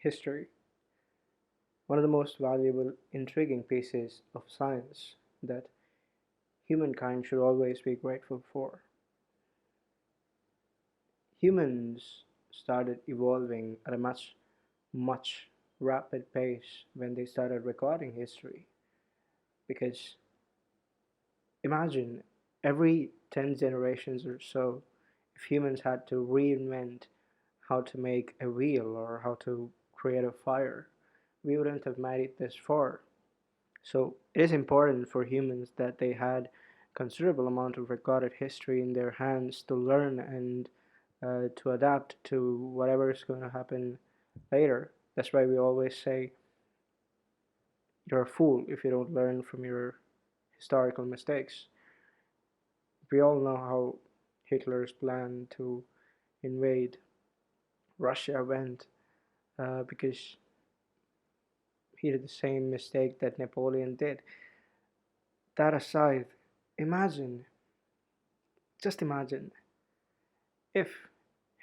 History, one of the most valuable, intriguing pieces of science that humankind should always be grateful for. Humans started evolving at a much rapid pace when they started recording history. Because imagine every 10 generations or so, if humans had to reinvent how to make a wheel or how to create a fire, we wouldn't have made it this far. So it is important for humans that they had considerable amount of recorded history in their hands to learn and to adapt to whatever is going to happen later. That's why we always say you're a fool if you don't learn from your historical mistakes. We all know how Hitler's plan to invade Russia went because he did the same mistake that Napoleon did. That aside, imagine, just imagine, if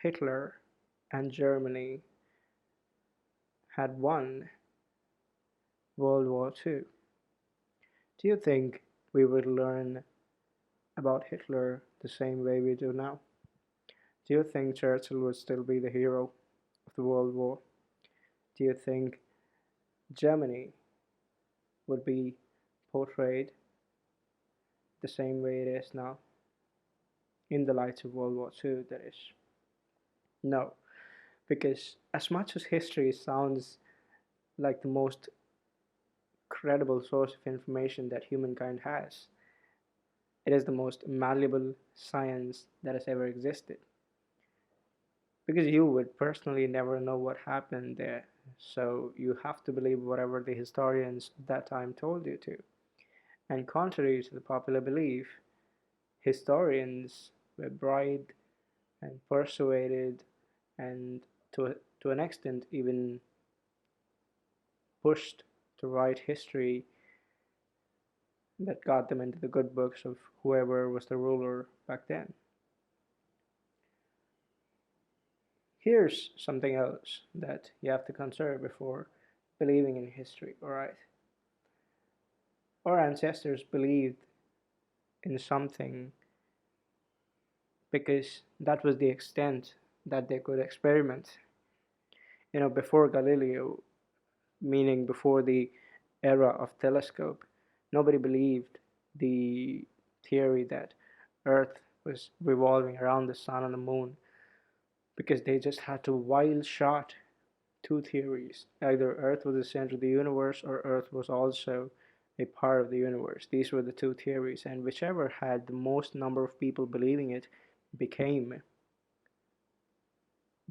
Hitler and Germany had won World War II, do you think we would learn about Hitler the same way we do now? Do you think Churchill would still be the hero of the World War? Do you think Germany would be portrayed the same way it is now, in the light of World War II, that is? No, because as much as history sounds like the most credible source of information that humankind has, it is the most malleable science that has ever existed. Because you would personally never know what happened there, so you have to believe whatever the historians of that time told you to. And contrary to the popular belief, historians were bribed and persuaded and to an extent even pushed to write history that got them into the good books of whoever was the ruler back then. Here's something else that you have to consider before believing in history, alright? Our ancestors believed in something because that was the extent that they could experiment. Before Galileo, meaning before the era of telescope, nobody believed the theory that Earth was revolving around the sun and the moon because they just had to wild shot two theories. Either Earth was the center of the universe or Earth was also a part of the universe. These were the two theories, and whichever had the most number of people believing it became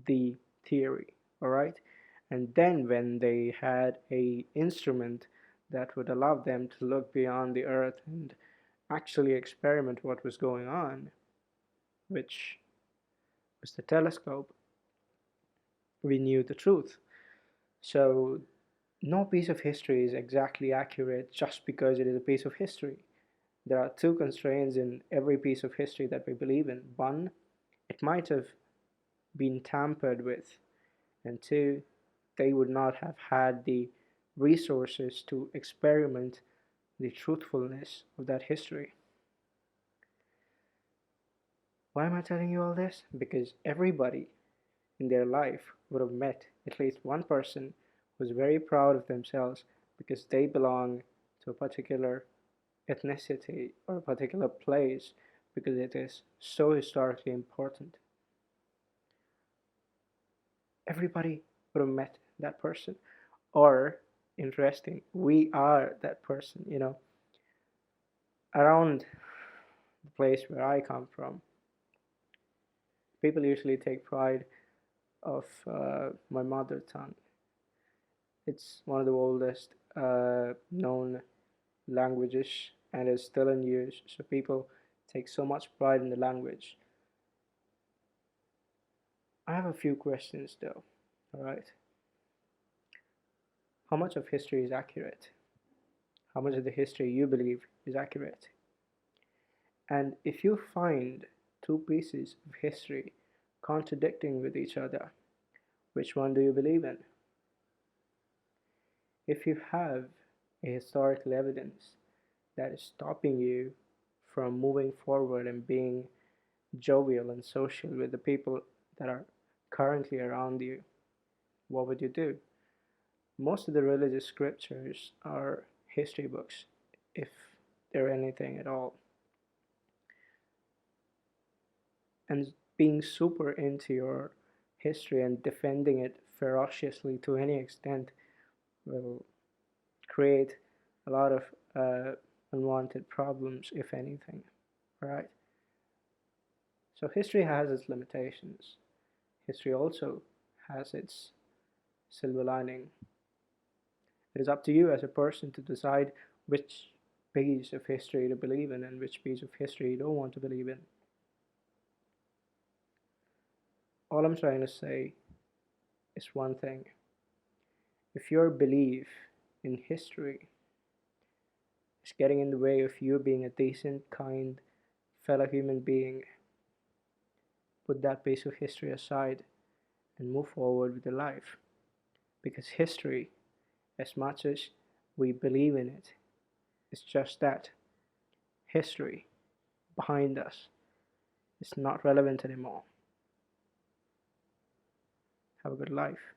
the theory. All right, and then when they had a instrument that would allow them to look beyond the Earth and actually experiment what was going on, which was the telescope, we knew the truth. So no piece of history is exactly accurate just because it is a piece of history. There are two constraints in every piece of history that we believe in. One, it might have been tampered with, and two, they would not have had the resources to experiment the truthfulness of that history. Why am I telling you all this? Because everybody in their life would have met at least one person who was very proud of themselves because they belong to a particular ethnicity or a particular place because it is so historically important. Everybody would have met that person. Or, interesting, we are that person. Around the place where I come from, people usually take pride of my mother tongue. It's one of the oldest known languages and is still in use, so people take so much pride in the language. I have a few questions though, alright? How much of history is accurate? How much of the history you believe is accurate? And if you find two pieces of history contradicting with each other, which one do you believe in? If you have a historical evidence that is stopping you from moving forward and being jovial and social with the people that are currently around you, what would you do? Most of the religious scriptures are history books, if they're anything at all. And being super into your history and defending it ferociously to any extent will create a lot of unwanted problems, if anything. Right? So history has its limitations. History also has its silver lining. It is up to you as a person to decide which piece of history to believe in and which piece of history you don't want to believe in. All I'm trying to say is one thing. If your belief in history is getting in the way of you being a decent, kind, fellow human being, put that piece of history aside and move forward with your life. Because history, as much as we believe in it, is just that history behind us. Is not relevant anymore. Have a good life.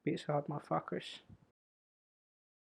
Peace out, motherfuckers.